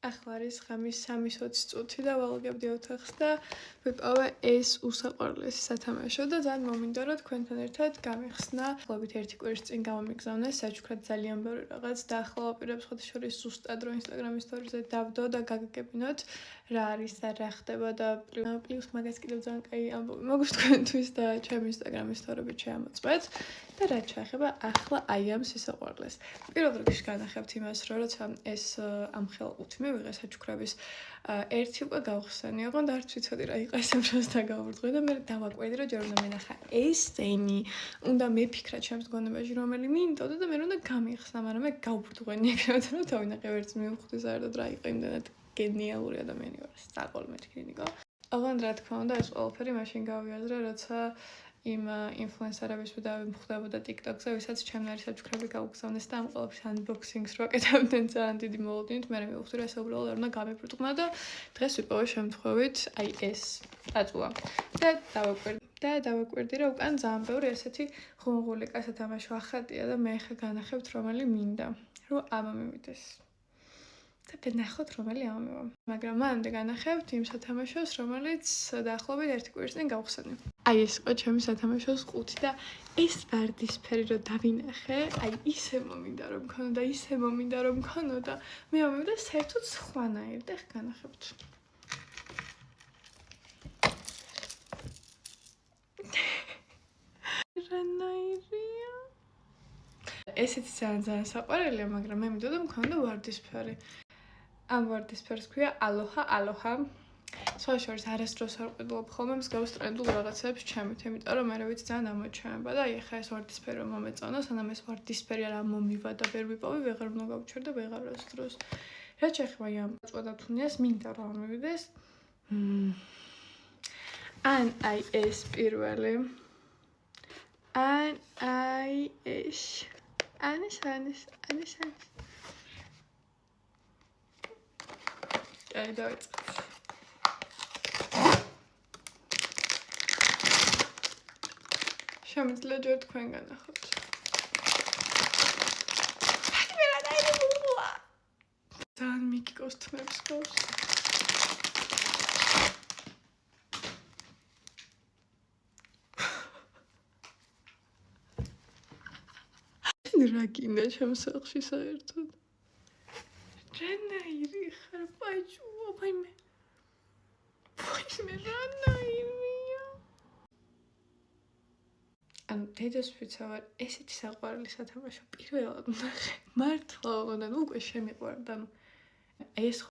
ახლა არის ღამის 3:20 წუთი და ვალგებდი ოთახს და ვიპოვე ეს უსაყვარლესი სათამაშო და ძალიან მომინდა რომ თქვენთან ერთად გამიხსნა. ახლობით 1 კვირის წინ გამომიგზავნეს საჩუქრად ძალიან ბევრი რაღაც და ახლა ვაპირებ შორის ზუსტად რომ ინსტაგრამის სტორიზე დავდო და გაგაგებინოთ რა არის და რა ხდება და პლუს მაგას კიდევ ძალიან კაი ამბობი მაქვს თქვენთვის და ჩემი ინსტაგრამის სტორიებით შეამოწმეთ. და რაც შეეხება ახლა აი ამ სისაყვარლეს. პირველ რიგში განახებთ იმას, რომ როცა ეს ამხელყუთი მივიღე საჩუქრების ერთი უკვე გავხსენი, ოღონდ არც ვიცოდი რა იყო ეს დროს დაგავარდღე და მე დავაკვირდი, რომ ჯერ უნდა მენახა ეს სცენი, უნდა მეფიქრა ჩემს გონებაში, რომელი მინდოდა და მე უნდა გამიხსნა, მაგრამ მე გავბრდღვენი ეგრევე რომ თავინახე ვერც მივხვდი საერთოდ რა იყო იმდანად გენიალური ადამიანი ვარ, საყოველთაოდ მეთქინიკო. ოღონდ რა თქმა უნდა ეს ყველაფერი მაშინ გავიაზრე, როცა იმ ინფლუენსერების ვხვდებოდა TikTok-ზე, ვისაც ჩემნარი საჩუქრები გაუგზავნეს და ამ ყველაფრის unboxing-ს რო აკეთებდნენ ძალიან დიდი მოლოდინით, მე მივხვდი რომ ეს უბრალოდ არ უნდა გამებრტყნა და დღეს ვიპოვე შემთხვევით აი ეს აწულა. და დავაკვირდი რომ უკან ძალიან ბევრი ესეთი ხუნღული კასათამაშო ახატია და მე ხა განახებთ რომელი მინდა, რომ ამომივიდეს. და დანახოთ რომელი ამომივა. მაგრამ მანამდე განახებთ იმ სათამაშოს, რომელიც დაახლოებით 1 კვირის წინ გავხსენი. აი ეს იყო ჩემი სათამაშოს ყუთი და ეს ვარდისფერი რო დავინახე, აი ისე მომინდა რომ მქონოდა, ისე მომინდა რომ მქონოდა. მე მომივიდა საერთოდ სხვანაირი და განახებთ. რანაირია? ესეთი ძალიან საყვარელია, მაგრამ მე მინდოდა მქონოდა ვარდისფერი. ამ ვარდისფერს ქვია ალოჰა. სხვა შორის არასდროს არ ვყიდულობ ხოლმე მსგავს ტრენდულ რაღაცებს ჩემით, იმიტომ რომ მე ვიცი ძალიან ამოჩემება და აი ხა ეს ვარდისფერი რომ მომეწონა, სანამ ეს ვარდისფერი არ მომივა და ვერ ვიპოვე, ვეღარ უნდა გავჩერდე ვეღარას დროს. რაც შეეხება ამ წვადათუნიას, მინდა რომ ამივიდეს. ან აი ეს პირველი. ან აი ეს. ანის. აი დავიწყე. შემიძლია ჯერ თქვენ განახოთ. აი მე რა დაიწყებულა. ძალიან მიკიკოს თმებს გავს. რა გინდა ჩემს სახლში საერთოდ? რანაირი ხარ ბაჭუა, ვაიმე რანაირია. ანუ დედას ვიცავარ, ესეთი საყვარელი სათამაშო პირველად ნახე. მართლა, ოღონდ უკვე შემიყვარდა. ეს